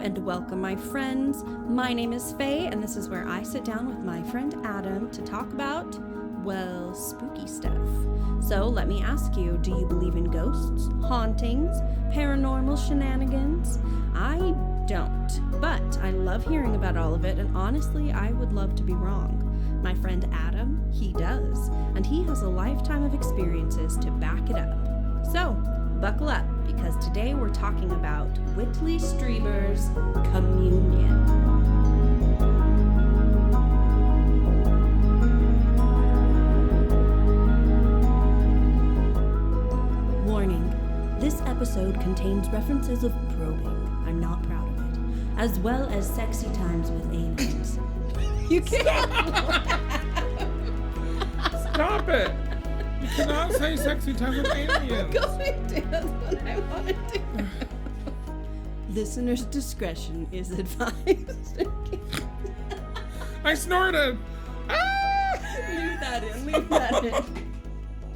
and welcome, my friends. My name is Faye, and this is where I sit down with my friend Adam to talk about, well, spooky stuff. So let me ask you, do you believe in ghosts, hauntings, paranormal shenanigans? I don't, but I love hearing about all of it, and honestly, I would love to be wrong. My friend Adam, he does, and he has a lifetime of experiences to back it up. So, buckle up, because today we're talking about Whitley Strieber's Communion. Warning, this episode contains references of probing, I'm not proud of it, as well as sexy times with aliens. You can't Stop it! You cannot say sexy time with aliens. I'm going to. That's what I want to do. Listener's discretion is advised. I snorted! Ah! Leave that in. Leave that in.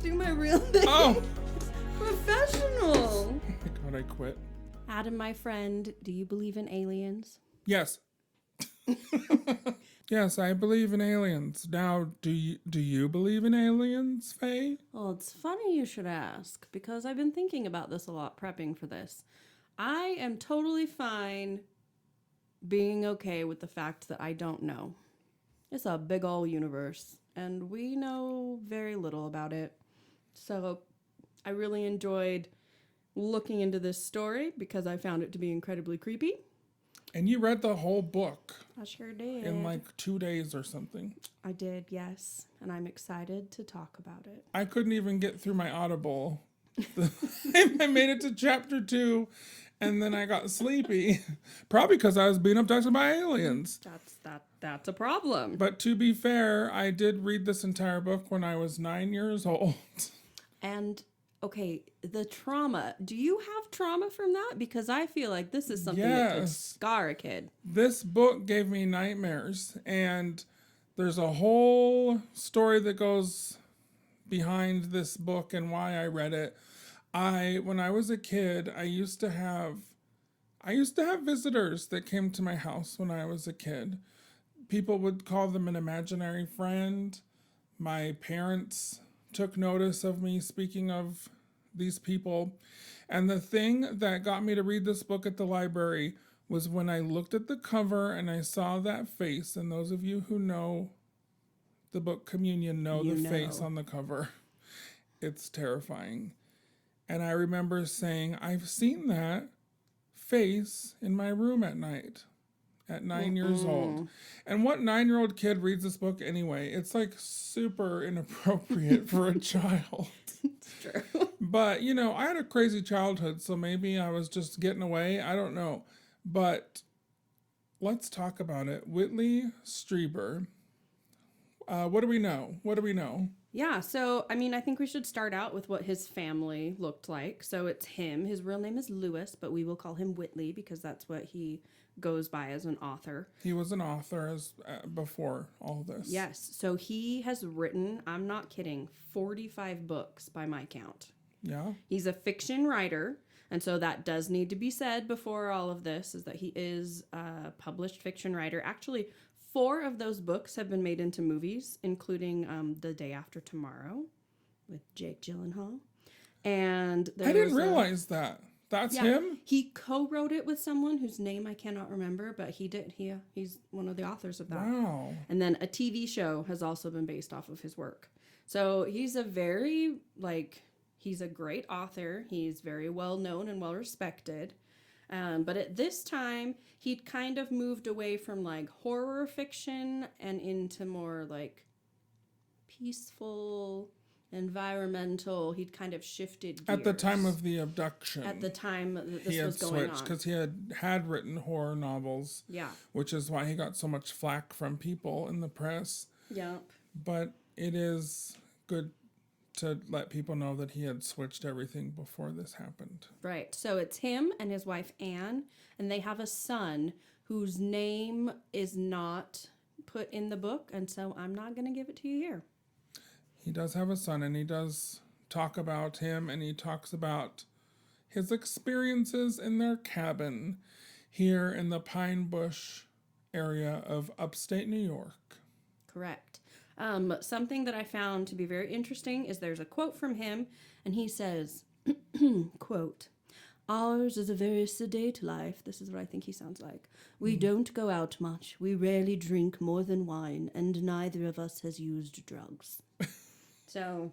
Do my real thing. Oh! Professional. Oh my god, I quit. Adam, my friend, do you believe in aliens? Yes. Yes, I believe in aliens. Now, do you believe in aliens, Faye? Well, it's funny you should ask, because I've been thinking about this a lot prepping for this. I am totally fine being okay with the fact that I don't know. It's a big ol' universe, and we know very little about it. So I really enjoyed looking into this story because I found it to be incredibly creepy. And you read the whole book I sure did. in like 2 days or something. I did, yes. And I'm excited to talk about it. I couldn't even get through my Audible. I made it to chapter 2, and then I got sleepy. Probably because I was being abducted by aliens. That's a problem. But to be fair, I did read this entire book when I was 9 years old. And okay, the trauma. Do you have trauma from that? Because I feel like this is something that could scar a kid. This book gave me nightmares, and there's a whole story that goes behind this book and why I read it. When I was a kid, I used to have visitors that came to my house when I was a kid. People would call them an imaginary friend. My parents took notice of me speaking of these people. And the thing that got me to read this book at the library was when I looked at the cover and I saw that face. And those of you who know the book Communion know the face on the cover. It's terrifying. And I remember saying, I've seen that face in my room at night. At 9 years old. And what 9-year-old kid reads this book anyway? It's like super inappropriate for a child. It's true. But, you know, I had a crazy childhood, so maybe I was just getting away. I don't know. But let's talk about it. Whitley Strieber. What do we know? Yeah, so, I mean, I think we should start out with what his family looked like. So it's him. His real name is Lewis, but we will call him Whitley because that's what he goes by as an author. He was an author before all this. Yes, so he has written, I'm not kidding, 45 books by my count. Yeah. He's a fiction writer, and so that does need to be said before all of this, is that he is a published fiction writer. Actually, 4 of those books have been made into movies, including The Day After Tomorrow with Jake Gyllenhaal. And I didn't realize that. That's him? He co-wrote it with someone whose name I cannot remember, but he did. He's one of the authors of that. Wow. And then a TV show has also been based off of his work. So he's a he's a great author. He's very well known and well respected. But at this time, he'd kind of moved away from like horror fiction and into more like peaceful, environmental. He'd kind of shifted gears. At the time of the abduction. At the time that this he was going switched on. because he had written horror novels. Yeah. Which is why he got so much flack from people in the press. Yep. But it is good to let people know that he had switched everything before this happened. Right. So it's him and his wife Anne, and they have a son whose name is not put in the book, and so I'm not going to give it to you here. He does have a son, and he does talk about him, and he talks about his experiences in their cabin. here in the Pine Bush area of upstate New York. Correct. Something that I found to be very interesting is there's a quote from him, and he says, quote, "Ours is a very sedate life." This is what I think he sounds like. "We don't go out much. We rarely drink more than wine, and neither of us has used drugs." So,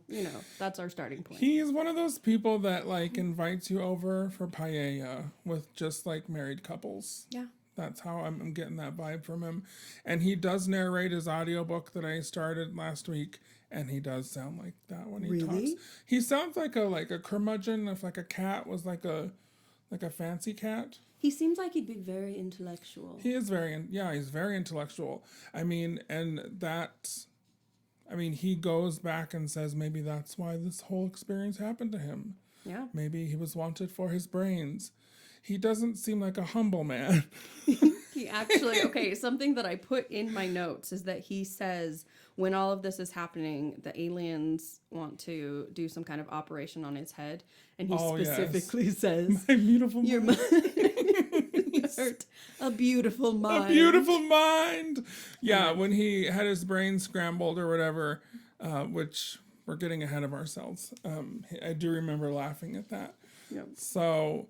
that's our starting point. He's one of those people that, like, invites you over for paella with just, like, married couples. Yeah. That's how I'm getting that vibe from him. And he does narrate his audiobook that I started last week, and he does sound like that when he talks. He sounds like a curmudgeon if, like, a cat was like a fancy cat. He seems like he'd be very intellectual. He is he's very intellectual. He goes back and says maybe that's why this whole experience happened to him. Yeah. Maybe he was wanted for his brains. He doesn't seem like a humble man. He actually, something that I put in my notes is that he says when all of this is happening, the aliens want to do some kind of operation on his head. And he specifically says, "My beautiful mind. A beautiful mind. A beautiful mind." Yeah, when he had his brain scrambled or whatever, which we're getting ahead of ourselves. I do remember laughing at that. Yep. So,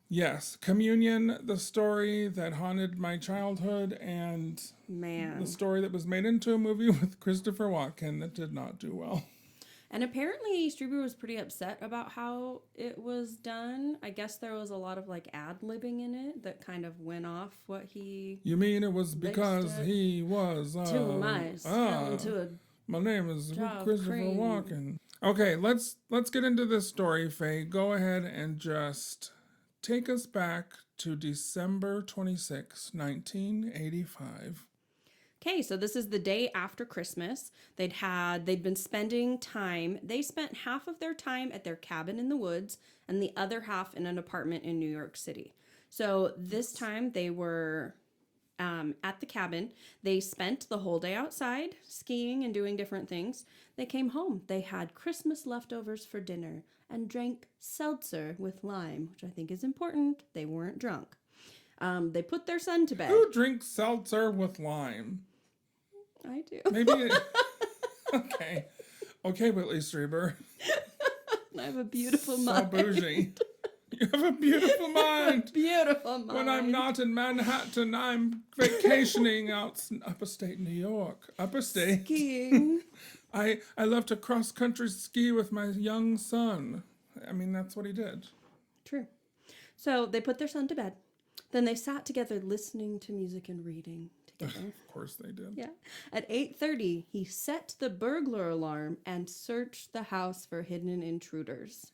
yes, Communion, the story that haunted my childhood, and the story that was made into a movie with Christopher Walken that did not do well. And apparently Strieber was pretty upset about how it was done. I guess there was a lot of like ad-libbing in it that kind of went off what he... You mean it was because he was... too nice. My name is Christopher Walken. Okay, let's get into this story, Faye. Go ahead and just take us back to December 26, 1985. Okay, so this is the day after Christmas. They'd been spending time. They spent half of their time at their cabin in the woods and the other half in an apartment in New York City. So this time they were at the cabin. They spent the whole day outside skiing and doing different things. They came home. They had Christmas leftovers for dinner and drank seltzer with lime, which I think is important. They weren't drunk. They put their son to bed. Who drinks seltzer with lime? I do. Maybe. Okay. Okay, Whitley Strieber. I have a beautiful mind. So bougie. You have a beautiful mind. Beautiful mind. When I'm not in Manhattan, I'm vacationing out in upstate New York. Upstate. Skiing. I love to cross-country ski with my young son. I mean, that's what he did. True. So they put their son to bed. Then they sat together listening to music and reading together. Of course they did. Yeah. At 8:30, he set the burglar alarm and searched the house for hidden intruders.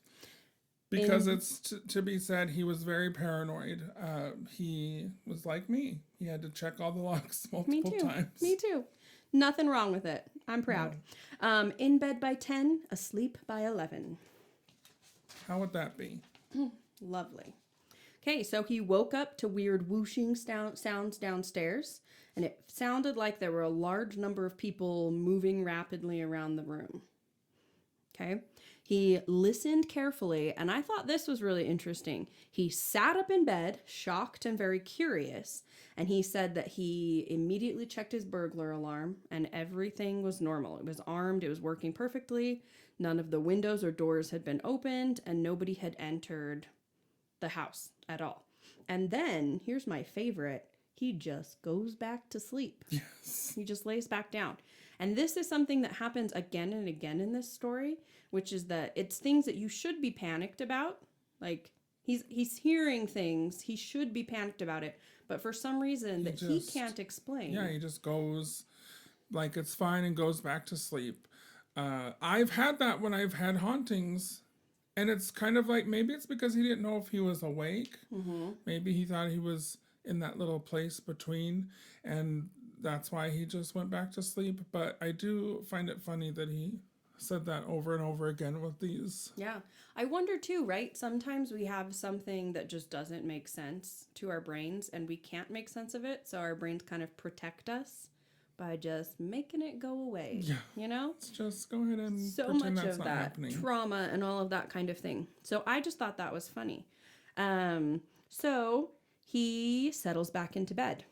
Because it's to be said, he was very paranoid. He was like me. He had to check all the locks multiple times. Me too. Nothing wrong with it. I'm proud. No. In bed by 10, asleep by 11. How would that be? Lovely. Okay, so he woke up to weird whooshing sounds downstairs, and it sounded like there were a large number of people moving rapidly around the room. Okay, he listened carefully, and I thought this was really interesting. He sat up in bed, shocked and very curious, and he said that he immediately checked his burglar alarm, and everything was normal. It was armed, it was working perfectly, none of the windows or doors had been opened, and nobody had entered the house at all. And then, here's my favorite, he just goes back to sleep. Yes. He just lays back down. And this is something that happens again and again in this story, which is that it's things that you should be panicked about. Like, he's hearing things, he should be panicked about it, but for some reason he can't explain. Yeah, he just goes, like, it's fine and goes back to sleep. I've had that when I've had hauntings. And it's kind of like, maybe it's because he didn't know if he was awake. Mm-hmm. Maybe he thought he was in that little place between, and that's why he just went back to sleep. But I do find it funny that he said that over and over again with these. Yeah. I wonder too, right? Sometimes we have something that just doesn't make sense to our brains, and we can't make sense of it, so our brains kind of protect us by just making it go away. Yeah. You know? Let's just go ahead and so pretend much that's of not that happening. Trauma and all of that kind of thing. So I just thought that was funny. So he settles back into bed.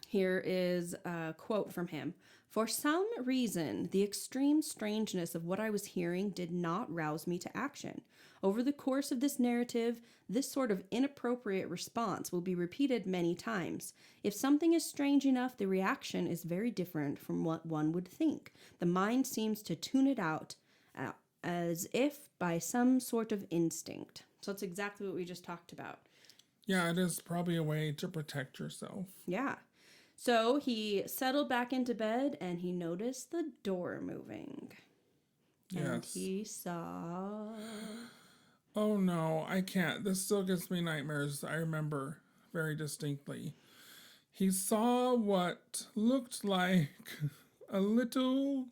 Here is a quote from him. For some reason, the extreme strangeness of what I was hearing did not rouse me to action. Over the course of this narrative, this sort of inappropriate response will be repeated many times. If something is strange enough, the reaction is very different from what one would think. The mind seems to tune it out as if by some sort of instinct. So that's exactly what we just talked about. Yeah, it is probably a way to protect yourself. Yeah. So he settled back into bed and he noticed the door moving. Yes. And he saw... Oh no, I can't. This still gives me nightmares. I remember very distinctly. He saw what looked like a little,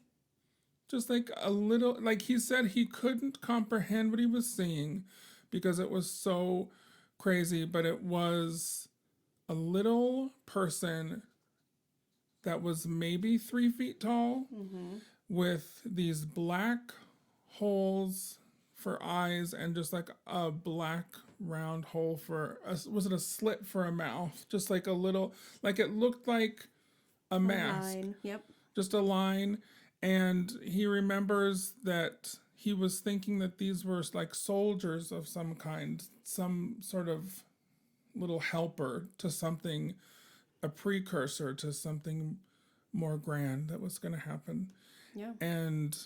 like he said he couldn't comprehend what he was seeing because it was so crazy, but it was a little person that was maybe 3 feet tall with these black holes for eyes and just like a black round hole was it a slit for a mouth? Just like a little, like it looked like a mask. Line. Yep. Just a line. And he remembers that he was thinking that these were like soldiers of some kind, some sort of little helper to something, a precursor to something more grand that was going to happen. Yeah. And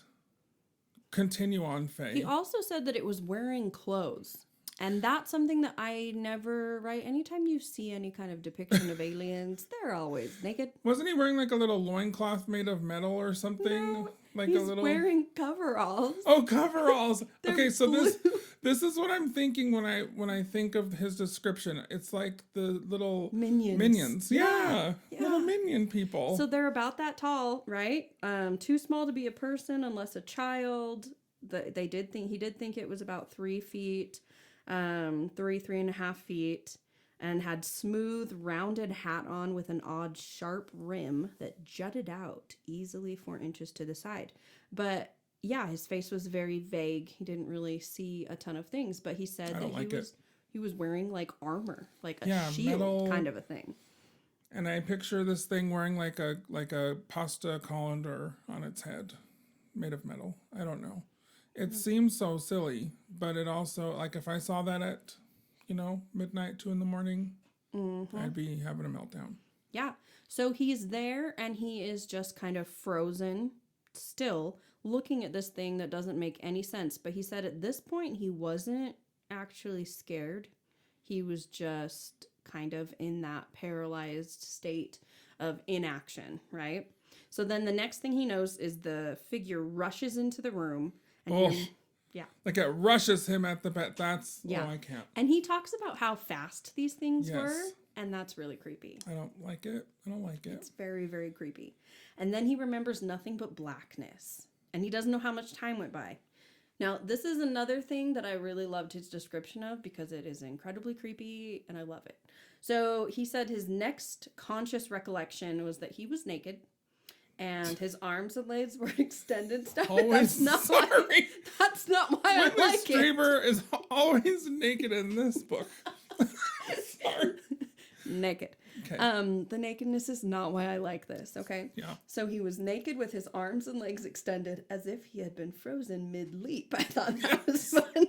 continue on, Faye. He also said that it was wearing clothes. And that's something that I never, right? Anytime you see any kind of depiction of aliens, they're always naked. Wasn't he wearing like a little loincloth made of metal or something? No, like he's a little wearing coveralls. Oh, coveralls. Okay, so blue. this is what I'm thinking when I think of his description. It's like the little Minions. Yeah. Yeah. Little minion people. So they're about that tall, right? Too small to be a person unless a child. He did think it was about 3 feet, 3.5 feet, and had smooth, rounded hat on with an odd, sharp rim that jutted out easily 4 inches to the side. But yeah, his face was very vague. He didn't really see a ton of things, but he said that he was wearing like armor, like a shield metal, kind of a thing. And I picture this thing wearing like a pasta colander on its head, made of metal. I don't know. It seems so silly, but it also, like, if I saw that at, midnight, 2 a.m, I'd be having a meltdown. Yeah. So he's there and he is just kind of frozen, still looking at this thing that doesn't make any sense. But he said at this point he wasn't actually scared. He was just kind of in that paralyzed state of inaction, right? So then the next thing he knows is the figure rushes into the room. And like it rushes him at the bed. I can't. And he talks about how fast these things were, and that's really creepy. I don't like it. It's very, very creepy. And then he remembers nothing but blackness, and he doesn't know how much time went by. Now, this is another thing that I really loved his description of because it is incredibly creepy, and I love it. So he said his next conscious recollection was that he was naked. And his arms and legs were extended. That's not why I like it. Whitley Strieber is always naked in this book. Sorry. Naked. Okay. The nakedness is not why I like this, okay? Yeah. So he was naked with his arms and legs extended as if he had been frozen mid-leap. I thought that was fun.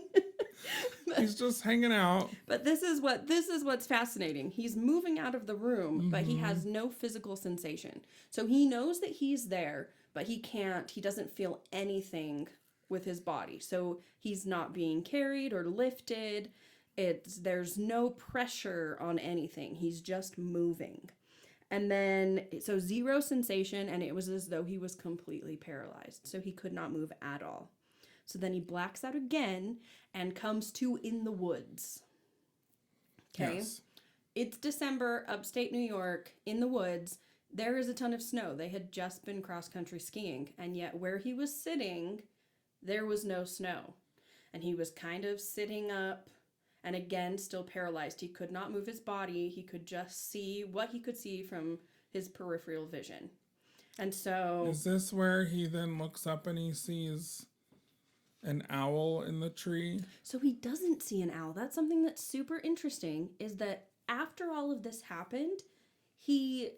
He's just hanging out. But this is what's fascinating. He's moving out of the room, but he has no physical sensation. So he knows that he's there, but he doesn't feel anything with his body. So he's not being carried or lifted. There's no pressure on anything. He's just moving. And then, so zero sensation, and it was as though he was completely paralyzed. So he could not move at all. So then he blacks out again and comes to in the woods. Okay? Yes. It's December, upstate New York, in the woods. There is a ton of snow. They had just been cross-country skiing. And yet where he was sitting, there was no snow. And he was kind of sitting up and again, still paralyzed. He could not move his body. He could just see what he could see from his peripheral vision. And so... Is this where he then looks up and he sees an owl in the tree? So he doesn't see an owl. That's something that's super interesting, is that after all of this happened, he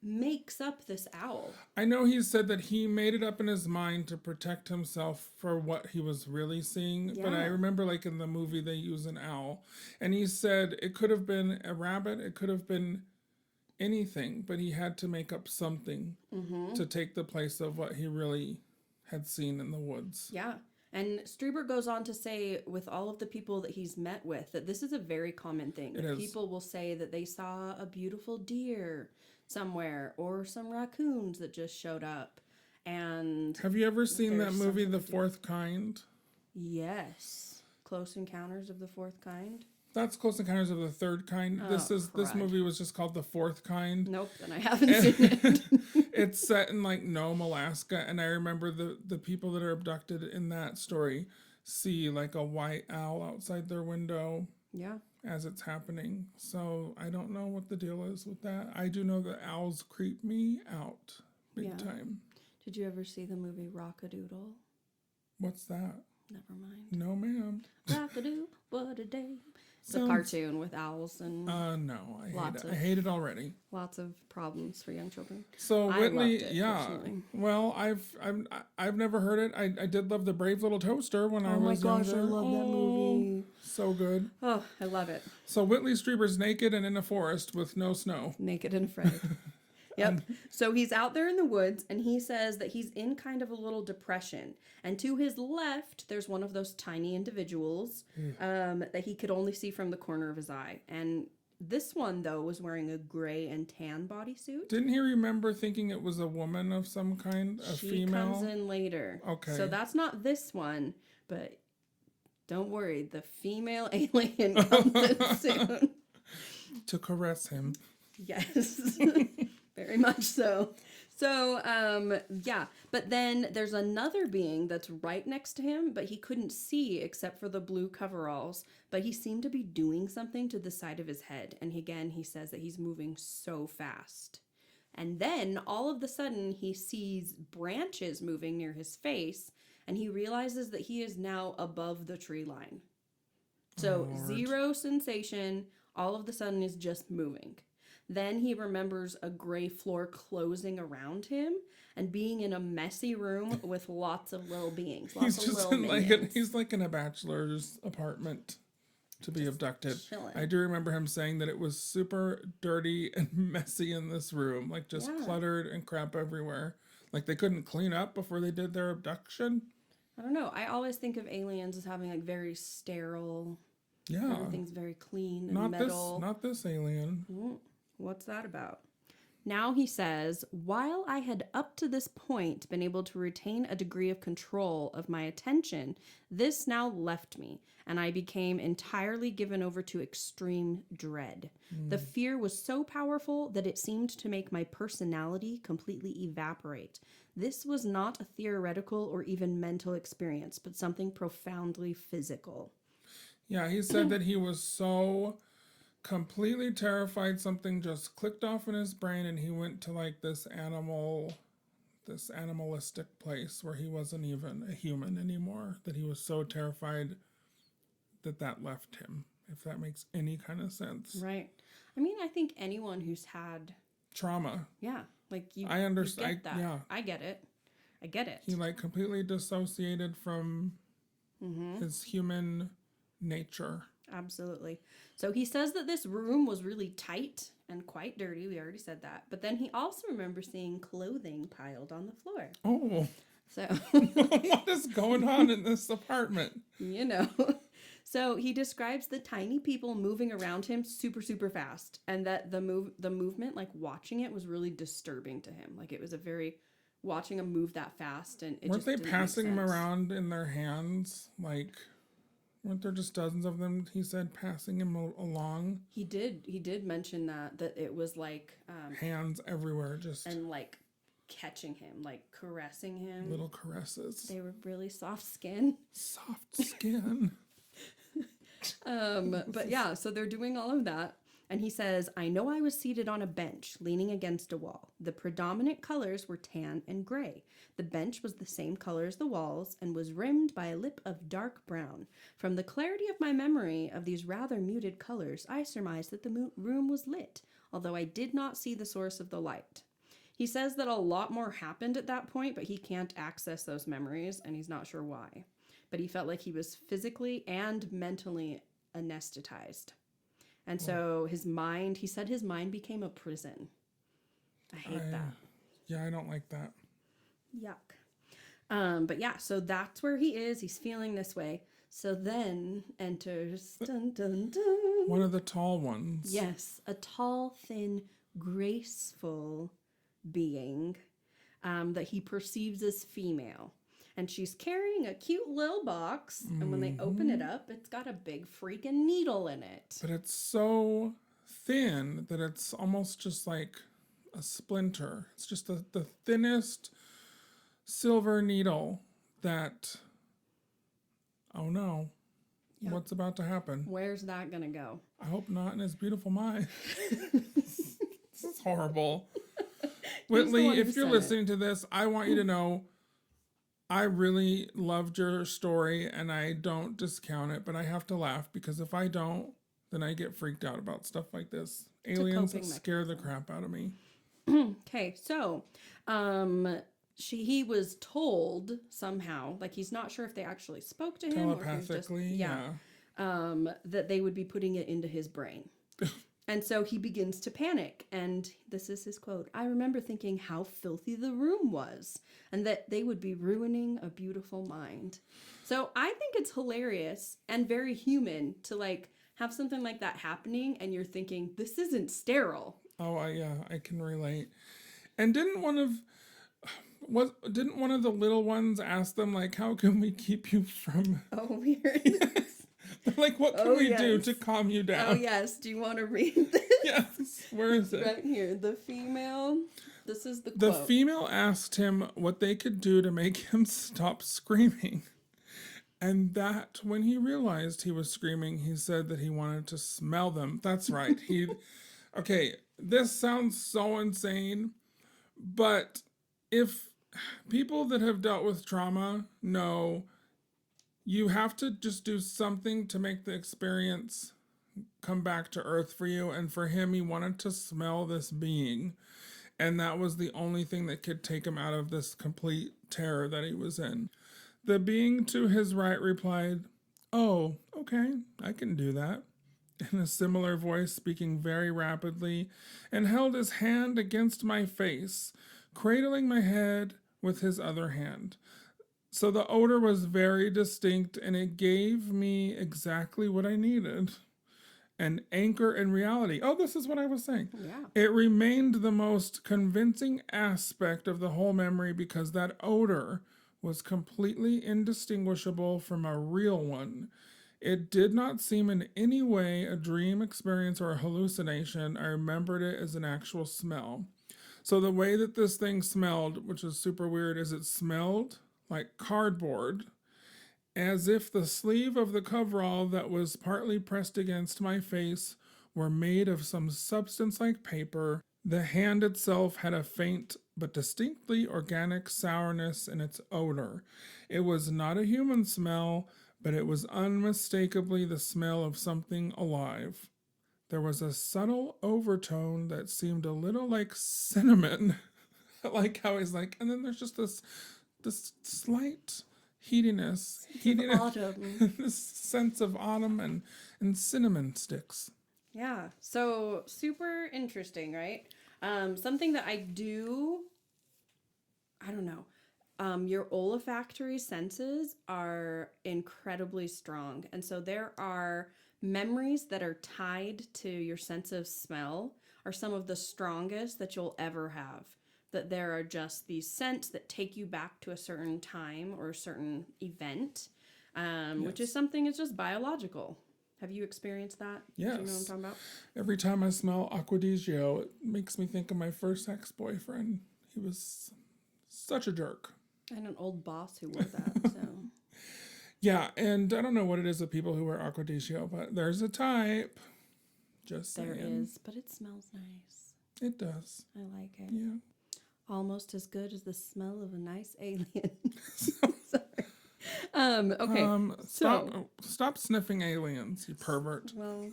makes up this owl. I know he said that he made it up in his mind to protect himself for what he was really seeing. But I Yeah. remember, like, in the movie, they use an owl. And he said it could have been a rabbit, it could have been anything, but he had to make up something to take the place of what he really had seen in the woods. Yeah. And Strieber goes on to say, with all of the people that he's met with, that this is a very common thing. It That is. people will say that they saw a beautiful deer somewhere or some raccoons that just showed up. And Have you ever seen that there's movie, something The to do- Fourth Kind? yes, Close Encounters of the Fourth Kind. That's Close Encounters of the Third Kind. This crud. movie was just called The Fourth Kind. Nope, and I haven't seen it. It's set in like Nome, Alaska, and I remember the people that are abducted in that story see like a white owl outside their window Yeah. as it's happening. So I don't know what the deal is with that. I do know that owls creep me out big Yeah. time. Did you ever see the movie Rock-a-Doodle? What's that? Never mind. No, ma'am. Rock-a-doodle, what a day. It's a Sounds- cartoon with owls and No, I hate Lots it. of- I hate it already. lots of problems for young children. So I Whitley, loved it, yeah. personally. Well, I've never heard it. I did love The Brave Little Toaster when I was younger. So good. Oh, I love it. So Whitley Strieber's naked and in a forest with no snow. Naked and afraid. Yep. So he's out there in the woods and he says that he's in kind of a little depression. And to his left, there's one of those tiny individuals that he could only see from the corner of his eye. And this one, though, was wearing a gray and tan bodysuit. Didn't he remember thinking it was a woman of some kind, a She female? comes in later. Okay. So that's not this one, but don't worry, the female alien comes in soon. To caress him. Yes. Very much so. So, yeah. But then there's another being that's right next to him, but he couldn't see except for the blue coveralls. But he seemed to be doing something to the side of his head. And again, he says that he's moving so fast. And then all of a sudden, he sees branches moving near his face, and he realizes that he is now above the tree line. So, Lord. zero sensation, all of a sudden is just moving. Then he remembers a gray floor closing around him and being in a messy room with lots of little beings. Lots He's of just little in like minions. he's like in a bachelor's apartment to be abducted. chilling. I do remember him saying that it was super dirty and messy in this room, like just Yeah. cluttered and crap everywhere. Like they couldn't clean up before they did their abduction. I don't know. I always think of aliens as having like very sterile. Yeah. Everything's very clean and Not metal. not this alien. What's that about? Now he says, while I had up to this point been able to retain a degree of control of my attention, this now left me, and I became entirely given over to extreme dread. The fear was so powerful that it seemed to make my personality completely evaporate. This was not a theoretical or even mental experience, but something profoundly physical. Yeah, he said that he was so completely terrified something just clicked off in his brain and he went to like this animalistic place where he wasn't even a human anymore, that he was so terrified that left him, if that makes any kind of sense. Right. I mean, I think anyone who's had, Trauma. yeah, like you, I understand. you get that. Yeah. I get it. I get it. He like completely dissociated from his human nature. Absolutely. So he says that this room was really tight and quite dirty. We already said that. But then he also remembers seeing clothing piled on the floor. Oh, So, what is going on in this apartment? you know. So he describes the tiny people moving around him super, super fast. And that the movement, like watching it, was really disturbing to him. Like it was watching them move that fast. And it Weren't just they didn't make passing them sense. around in their hands? Like, weren't there just dozens of them, he said, passing him along? He did mention that it was like, Hands everywhere, just and like catching him, like caressing him. little caresses. They were really soft skin. Soft skin. But yeah, so they're doing all of that. And he says, I know I was seated on a bench, leaning against a wall. The predominant colors were tan and gray. The bench was the same color as the walls and was rimmed by a lip of dark brown. From the clarity of my memory of these rather muted colors, I surmised that the room was lit, although I did not see the source of the light. He says that a lot more happened at that point, but he can't access those memories, and he's not sure why. But he felt like he was physically and mentally anesthetized. And so he said his mind became a prison. I hate that. Yeah, I don't like that. Yuck. But yeah, so that's where he is. He's feeling this way. So then enters dun, dun, dun. One of the tall ones. Yes, a tall, thin, graceful being that he perceives as female. And she's carrying a cute little box. And when they open it up, it's got a big freaking needle in it. But it's so thin that it's almost just like a splinter. It's just the thinnest silver needle that, oh no, what's about to happen? Where's that going to go? I hope not in his beautiful mind. This is horrible. Whitley, if you're listening to this, I want you to know I really loved your story and I don't discount it, but I have to laugh because if I don't, then I get freaked out about stuff like this. Aliens scare the crap out of me. Okay, so he was told somehow, like he's not sure if they actually spoke to him telepathically, that they would be putting it into his brain. And so he begins to panic. And this is his quote. I remember thinking how filthy the room was and that they would be ruining a beautiful mind. So I think it's hilarious and very human to like have something like that happening and you're thinking, this isn't sterile. Oh, I can relate. And didn't one of the little ones ask them like, how can we keep you from... Oh, weird. Yes. Like, what can we do to calm you down? Oh, yes. Do you want to read this? Yes. Where is it? Right here. The female. This is the quote. The female asked him what they could do to make him stop screaming. And that, when he realized he was screaming, he said that he wanted to smell them. That's right. Okay, this sounds so insane, but if people that have dealt with trauma know... You have to just do something to make the experience come back to earth for you. And for him, he wanted to smell this being. And that was the only thing that could take him out of this complete terror that he was in. The being to his right replied, oh, okay, I can do that. In a similar voice, speaking very rapidly, and held his hand against my face, cradling my head with his other hand. So the odor was very distinct and it gave me exactly what I needed. An anchor in reality. Oh, this is what I was saying. Yeah. It remained the most convincing aspect of the whole memory because that odor was completely indistinguishable from a real one. It did not seem in any way a dream experience or a hallucination. I remembered it as an actual smell. So the way that this thing smelled, which is super weird, is it smelled like cardboard, as if the sleeve of the coverall that was partly pressed against my face were made of some substance like paper. The hand itself had a faint but distinctly organic sourness in its odor. It was not a human smell, but it was unmistakably the smell of something alive. There was a subtle overtone that seemed a little like cinnamon. Like how he's like, and then there's just this slight heatiness, autumn. This sense of autumn and cinnamon sticks. Yeah, so super interesting, right? Something that I don't know. Your olfactory senses are incredibly strong, and so there are memories that are tied to your sense of smell are some of the strongest that you'll ever have. That there are just these scents that take you back to a certain time or a certain event, which is something that's just biological. Have you experienced that? Yes. Do you know what I'm talking about? Every time I smell Acqua di Gio, it makes me think of my first ex-boyfriend. He was such a jerk. And an old boss who wore that, so... Yeah, and I don't know what it is with people who wear Acqua di Gio, but there's a type. Just There saying. is, but it smells nice. It does. I like it. Yeah. Almost as good as the smell of a nice alien. Sorry. Okay. Stop sniffing aliens, you pervert. Well,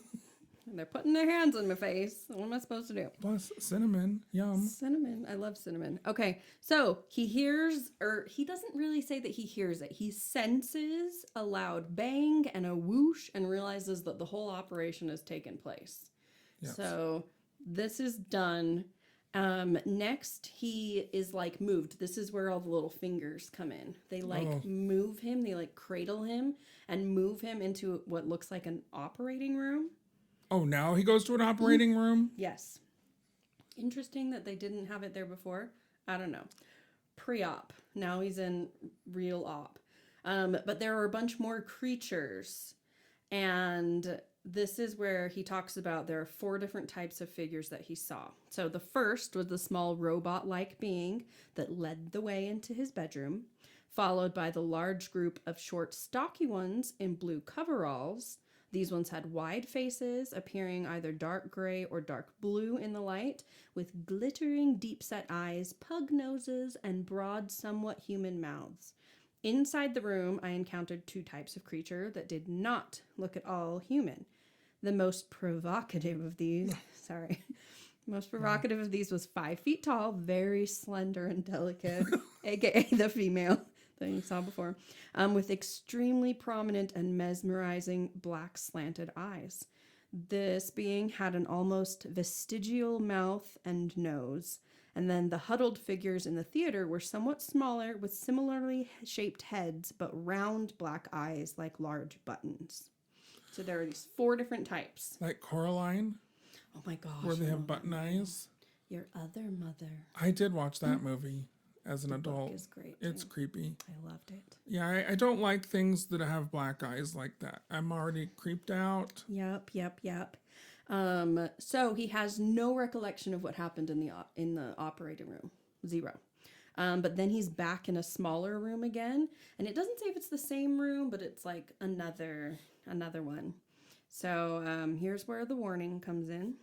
they're putting their hands on my face. What am I supposed to do? Plus cinnamon, yum. Cinnamon. I love cinnamon. Okay. So he hears, or he doesn't really say that he hears it. He senses a loud bang and a whoosh and realizes that the whole operation has taken place. Yes. So this is done. Next, he is like moved. This is where all the little fingers come in. They like move him, they like cradle him and move him into what looks like an operating room. Oh, now he goes to an operating room? Yes. Interesting that they didn't have it there before. I don't know. Pre-op. Now he's in real op. But there are a bunch more creatures. And this is where he talks about there are 4 different types of figures that he saw. So the first was the small robot-like being that led the way into his bedroom, followed by the large group of short, stocky ones in blue coveralls. These ones had wide faces, appearing either dark gray or dark blue in the light, with glittering deep-set eyes, pug noses, and broad, somewhat human mouths. Inside the room, I encountered 2 types of creature that did not look at all human. The most provocative of these, was 5 feet tall, very slender and delicate, aka the female that you saw before, with extremely prominent and mesmerizing black slanted eyes. This being had an almost vestigial mouth and nose. And then the huddled figures in the theater were somewhat smaller with similarly shaped heads, but round black eyes like large buttons. So there are these 4 different types. Like Coraline? Oh my gosh. Where they have button eyes? Your other mother. I did watch that movie as an adult. Book is great. It's creepy. I loved it. Yeah, I don't like things that have black eyes like that. I'm already creeped out. Yep. So he has no recollection of what happened in the operating room. 0. But then he's back in a smaller room again, and it doesn't say if it's the same room, but it's like another one. So here's where the warning comes in.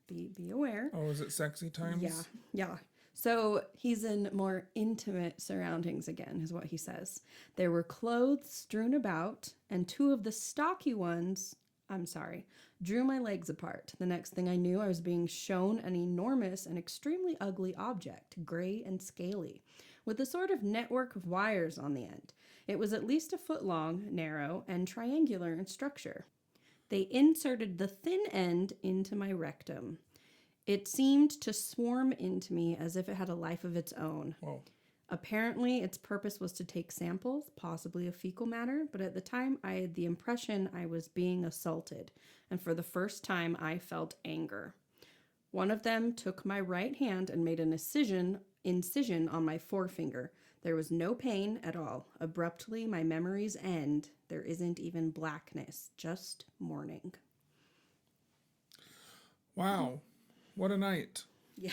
Be aware. Oh, is it sexy times? Yeah. So he's in more intimate surroundings again, is what he says. There were clothes strewn about, and 2 of the stocky ones, drew my legs apart. The next thing I knew, I was being shown an enormous and extremely ugly object, gray and scaly, with a sort of network of wires on the end. It was at least a foot long, narrow, and triangular in structure. They inserted the thin end into my rectum. It seemed to swarm into me as if it had a life of its own. Whoa. Apparently, its purpose was to take samples, possibly of fecal matter, but at the time, I had the impression I was being assaulted, and for the first time, I felt anger. One of them took my right hand and made an incision on my forefinger. There was no pain at all. Abruptly, my memories end. There isn't even blackness, just mourning. Wow. What a night. Yeah.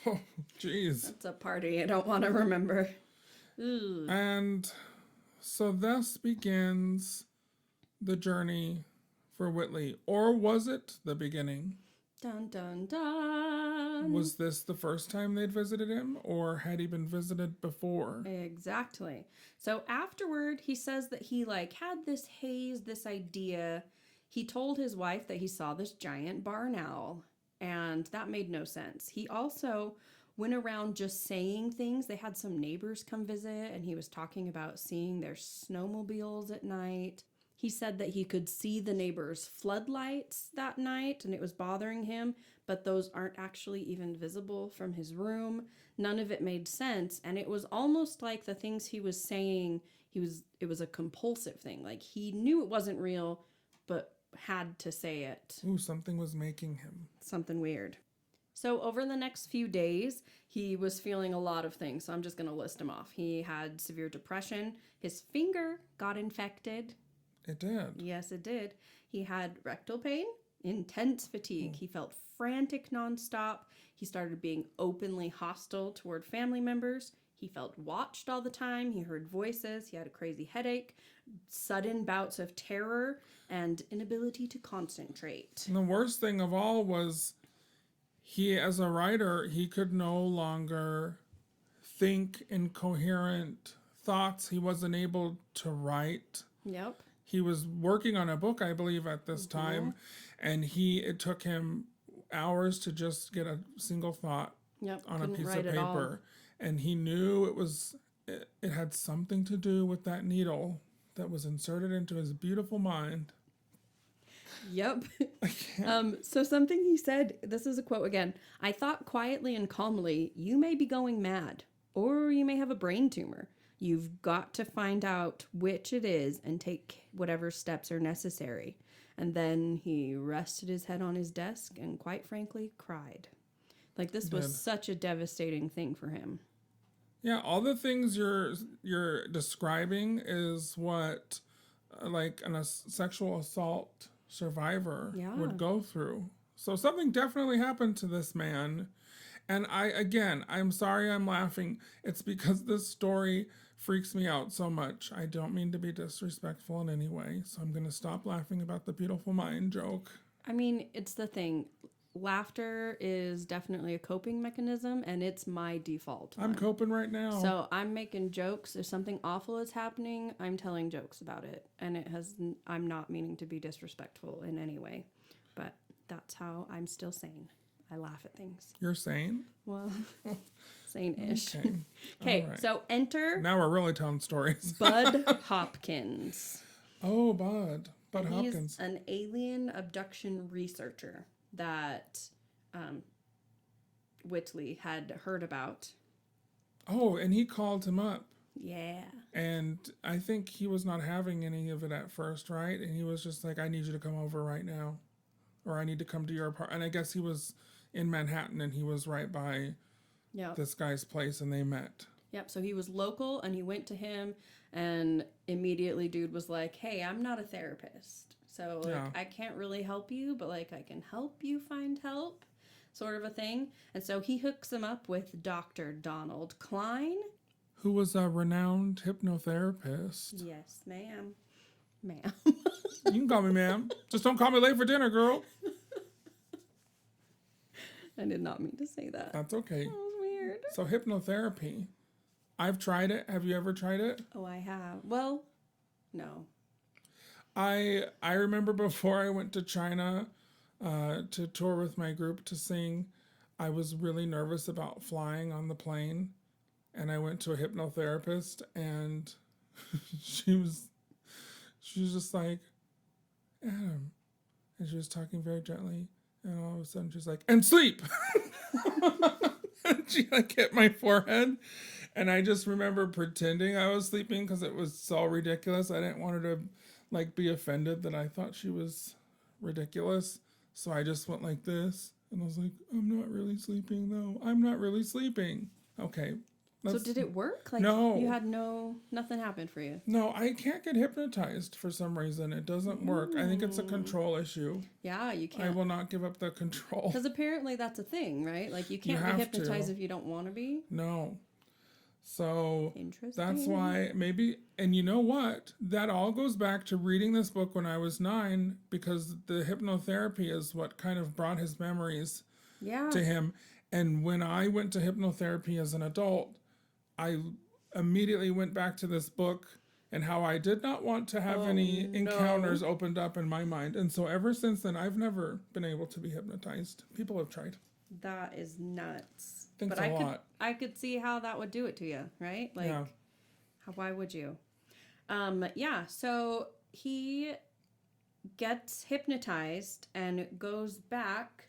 Oh, jeez. That's a party I don't want to remember. Ugh. And so thus begins the journey for Whitley. Or was it the beginning? Dun, dun, dun. Was this the first time they'd visited him, or had he been visited before? Exactly. So afterward, he says that he had this haze, this idea. He told his wife that he saw this giant barn owl, and that made no sense. He also went around just saying things. They had some neighbors come visit, and he was talking about seeing their snowmobiles at night. He said that he could see the neighbors' floodlights that night, and it was bothering him, but those aren't actually even visible from his room. None of it made sense, and it was almost like the things he was saying, it was a compulsive thing. Like, he knew it wasn't real, but had to say it. Ooh, something was making him. Something weird. So over the next few days, he was feeling a lot of things, so I'm just going to list them off. He had severe depression. His finger got infected. It did. Yes, it did. He had rectal pain, intense fatigue. He felt frantic nonstop. He started being openly hostile toward family members. He felt watched all the time. He heard voices. He had a crazy headache, sudden bouts of terror, and inability to concentrate. And the worst thing of all was he, as a writer, he could no longer think in coherent thoughts. He wasn't able to write. Yep. He was working on a book, I believe, at this time, and it took him hours to just get a single thought Yep. on a Couldn't piece of write at all. paper. And he knew it had something to do with that needle that was inserted into his beautiful mind. Yep. So something he said, this is a quote again. I thought quietly and calmly, you may be going mad, or you may have a brain tumor. You've got to find out which it is and take whatever steps are necessary. And then he rested his head on his desk and quite frankly cried. Like this was such a devastating thing for him. Yeah, all the things you're describing is what like a sexual assault survivor would go through. So something definitely happened to this man. And I'm sorry I'm laughing. It's because this story freaks me out so much. I don't mean to be disrespectful in any way. So I'm going to stop laughing about the beautiful mind joke. I mean, it's the thing. Laughter is definitely a coping mechanism, and it's my default one. I'm coping right now. So I'm making jokes. If something awful is happening, I'm telling jokes about it. And I'm not meaning to be disrespectful in any way. But that's how I'm still sane. I laugh at things. You're sane? Well, sane-ish. Okay. Okay, Right. so enter Now we're really telling stories. Bud Hopkins. Oh, Bud Hopkins. He's an alien abduction researcher that Whitley had heard about. Oh, and he called him up. Yeah. And I think he was not having any of it at first, right? And he was just like, I need you to come over right now. Or I need to come to your apartment. And I guess he was in Manhattan and he was right by this guy's place and they met. Yep, so he was local and he went to him and immediately dude was like, hey, I'm not a therapist. So I can't really help you, but like I can help you find help, sort of a thing. And so he hooks him up with Dr. Donald Klein. Who was a renowned hypnotherapist. Yes, ma'am. Ma'am. You can call me ma'am. Just don't call me late for dinner, girl. I did not mean to say that. That's okay. That was weird. So hypnotherapy. I've tried it. Have you ever tried it? Oh, I have. Well, no. I remember before I went to China to tour with my group to sing, I was really nervous about flying on the plane. And I went to a hypnotherapist and she was just like, Adam. And she was talking very gently. And all of a sudden she's like, and sleep. And she like hit my forehead. And I just remember pretending I was sleeping because it was so ridiculous. I didn't want her to like be offended that I thought she was ridiculous. So I just went like this. And I was like, I'm not really sleeping though. I'm not really sleeping. Okay. So did it work? Like No. You had nothing happened for you? No, I can't get hypnotized for some reason. It doesn't work. I think it's a control issue. Yeah, you can't. I will not give up the control. Because apparently that's a thing, right? Like you can't You be have hypnotized to. if you don't want to be. No. So Interesting. that's why maybe, and you know what? That all goes back to reading this book when I was 9, because the hypnotherapy is what kind of brought his memories to him. And when I went to hypnotherapy as an adult, I immediately went back to this book and how I did not want to have any encounters opened up in my mind. And so ever since then, I've never been able to be hypnotized. People have tried. That is nuts. Thanks but a lot. I could see how that would do it to you, right? Like, why would you? So he gets hypnotized and goes back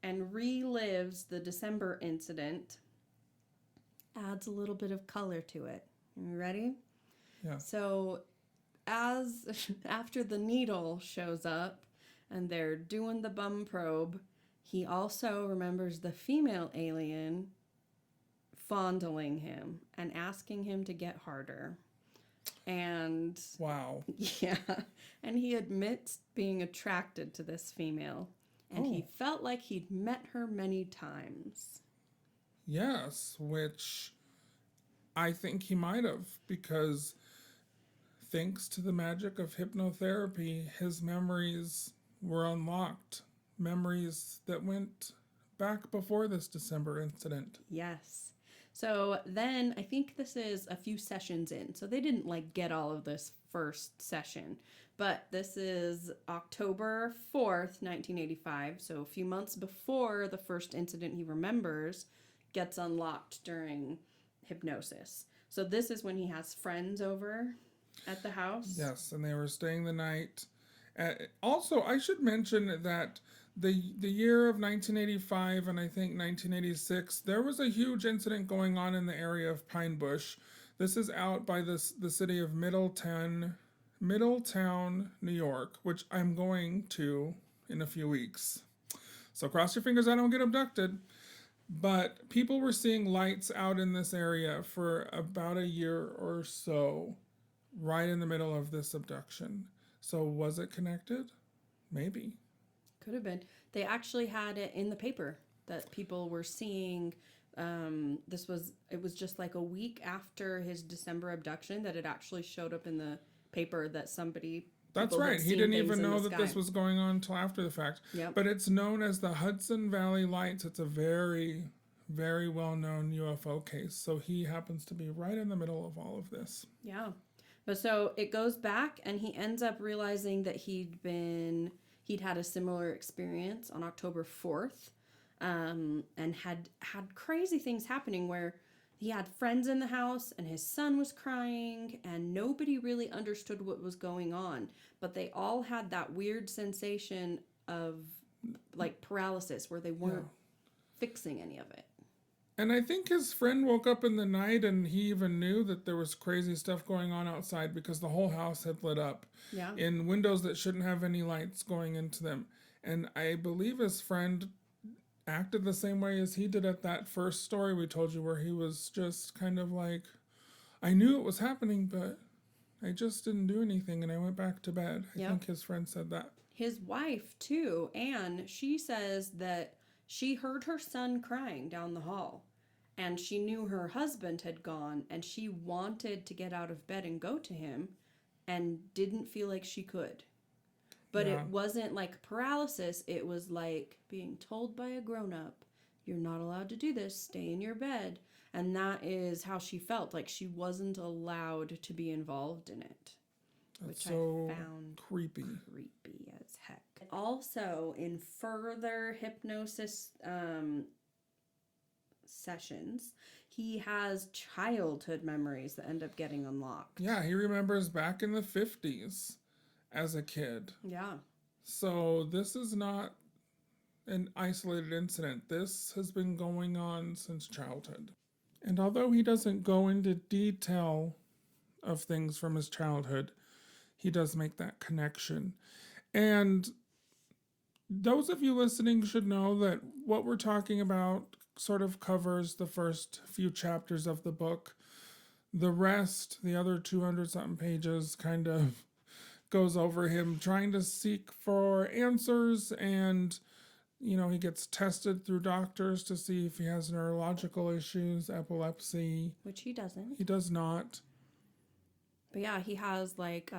and relives the December incident. Adds a little bit of color to it. You ready? Yeah. So after the needle shows up and they're doing the bum probe, he also remembers the female alien fondling him and asking him to get harder. And Wow. yeah, and he admits being attracted to this female, and he felt like he'd met her many times. Yes, which I think he might have, because thanks to the magic of hypnotherapy, his memories were unlocked. Memories that went back before this December incident. Yes. So then I think this is a few sessions in. So they didn't like get all of this first session. But this is October 4th, 1985. So a few months before the first incident he remembers gets unlocked during hypnosis. So this is when he has friends over at the house. Yes, and they were staying the night. Also, I should mention that the year of 1985 and I think 1986, there was a huge incident going on in the area of Pine Bush. This is out by the city of Middletown, New York, which I'm going to in a few weeks. So cross your fingers I don't get abducted. But people were seeing lights out in this area for about a year or so, right in the middle of this abduction. So was it connected? Maybe. Could have been. They actually had it in the paper that people were seeing. It was just like a week after his December abduction that it actually showed up in the paper that somebody. That's right. He didn't even know that this was going on until after the fact. Yep. But it's known as the Hudson Valley Lights. It's a very, very well-known UFO case. So he happens to be right in the middle of all of this. Yeah. But so it goes back and he ends up realizing that he'd had a similar experience on October 4th, and had crazy things happening where he had friends in the house and his son was crying and nobody really understood what was going on. But they all had that weird sensation of like paralysis where they weren't fixing any of it. And I think his friend woke up in the night and he even knew that there was crazy stuff going on outside because the whole house had lit up in windows that shouldn't have any lights going into them. And I believe his friend acted the same way as he did at that first story we told you, where he was just kind of like, I knew it was happening, but I just didn't do anything and I went back to bed. I think his friend said that. His wife, too, Anne, she says that she heard her son crying down the hall and she knew her husband had gone and she wanted to get out of bed and go to him and didn't feel like she could. But it wasn't like paralysis. It was like being told by a grown-up, you're not allowed to do this, stay in your bed. And that is how she felt, like she wasn't allowed to be involved in it. That's which so I found creepy as heck. Also, in further hypnosis sessions, he has childhood memories that end up getting unlocked. Yeah, he remembers back in the 50s as a kid. Yeah. So this is not an isolated incident. This has been going on since childhood. And although he doesn't go into detail of things from his childhood, he does make that connection. And those of you listening should know that what we're talking about sort of covers the first few chapters of the book. The rest, the other 200-something pages, kind of goes over him trying to seek for answers, and he gets tested through doctors to see if he has neurological issues, epilepsy. Which he doesn't. He does not. But yeah, he has like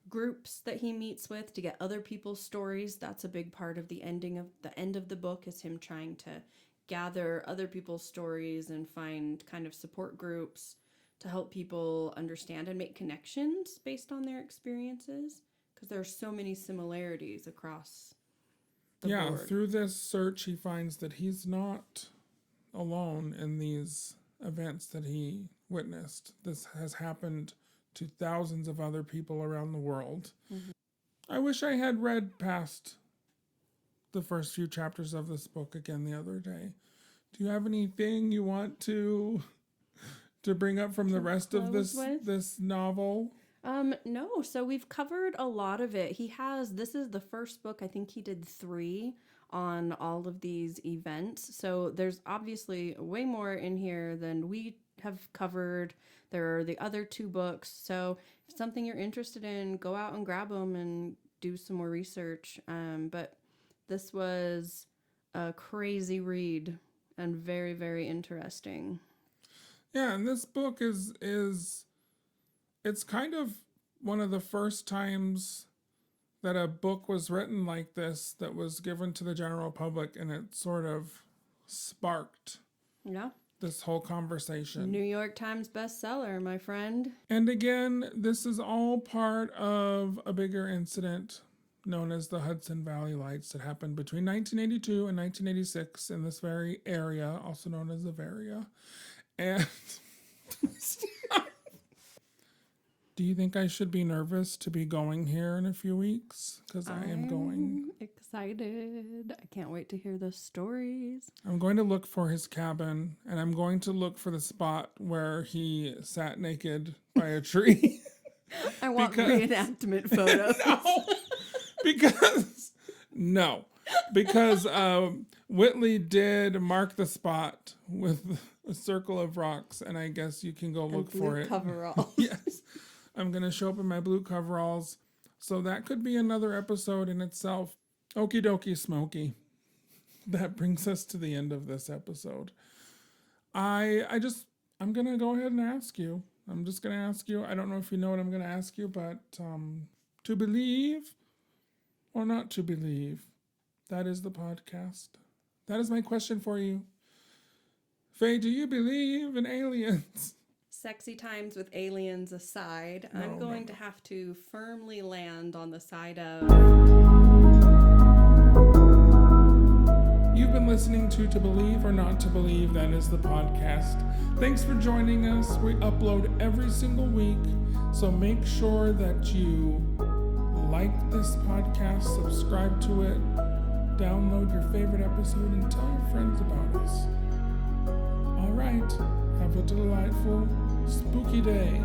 groups that he meets with to get other people's stories. That's a big part of the end of the book, is him trying to gather other people's stories and find kind of support groups to help people understand and make connections based on their experiences, because there are so many similarities across the board. Through this search he finds that he's not alone in these events that he witnessed. This has happened to thousands of other people around the world. Mm-hmm. I wish I had read past the first few chapters of this book again the other day. Do you have anything you want to bring up from the rest of this novel? No, so we've covered a lot of it. This is the first book, I think he did 3 on all of these events. So there's obviously way more in here than we have covered. There are the other 2 books. So if it's something you're interested in, go out and grab them and do some more research. But this was a crazy read and very, very interesting. Yeah, and this book is it's kind of one of the first times that a book was written like this that was given to the general public, and it sort of sparked Yeah. this whole conversation. New York Times bestseller, my friend. And again, this is all part of a bigger incident known as the Hudson Valley Lights that happened between 1982 and 1986 in this very area, also known as the Varia. And do you think I should be nervous to be going here in a few weeks? Because I am going. Excited. I can't wait to hear the stories. I'm going to look for his cabin, and I'm going to look for the spot where he sat naked by a tree. I want reenactment photos. Because Whitley did mark the spot with a circle of rocks, and I guess you can go look for it. Coveralls. Yes. I'm going to show up in my blue coveralls. So that could be another episode in itself. Okie dokie, Smokey. That brings us to the end of this episode. I'm going to go ahead and ask you. I'm just going to ask you. I don't know if you know what I'm going to ask you, but to believe or not to believe, that is the podcast. That is my question for you. Faye, do you believe in aliens? Sexy times with aliens aside, I'm going to have to firmly land on the side of... You've been listening to Believe or Not to Believe, that is the podcast. Thanks for joining us. We upload every single week, so make sure that you like this podcast, subscribe to it, download your favorite episode, and tell your friends about us. All right, have a delightful, spooky day.